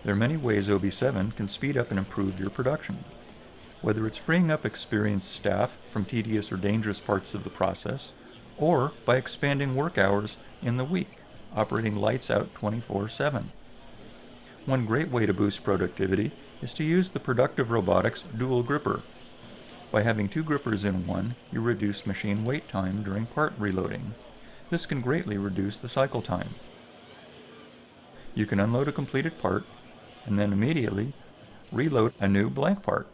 There are many ways OB7 can speed up and improve your production. Whether it's freeing up experienced staff from tedious or dangerous parts of the process, or by expanding work hours in the week, operating lights out 24/7. One great way to boost productivity is to use the Productive Robotics dual gripper. By having two grippers in one, you reduce machine wait time during part reloading. This can greatly reduce the cycle time. You can unload a completed part and then immediately reload a new blank part.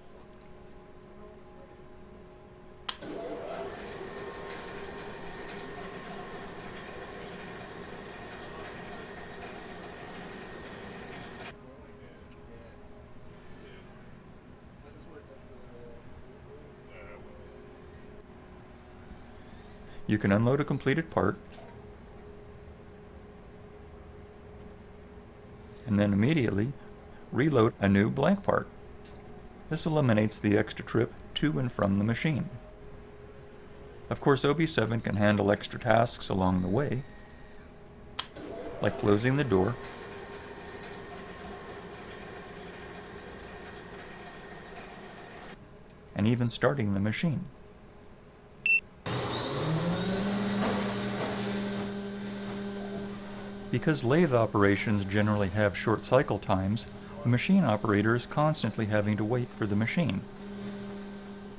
You can unload a completed part and then immediately reload a new blank part. This eliminates the extra trip to and from the machine. Of course, OB7 can handle extra tasks along the way, like closing the door, and even starting the machine. Because lathe operations generally have short cycle times, the machine operator is constantly having to wait for the machine.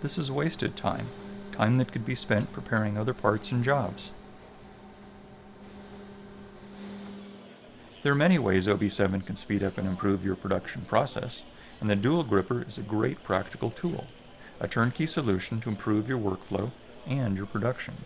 This is wasted time, time that could be spent preparing other parts and jobs. There are many ways OB7 can speed up and improve your production process, and the dual gripper is a great practical tool, a turnkey solution to improve your workflow and your production.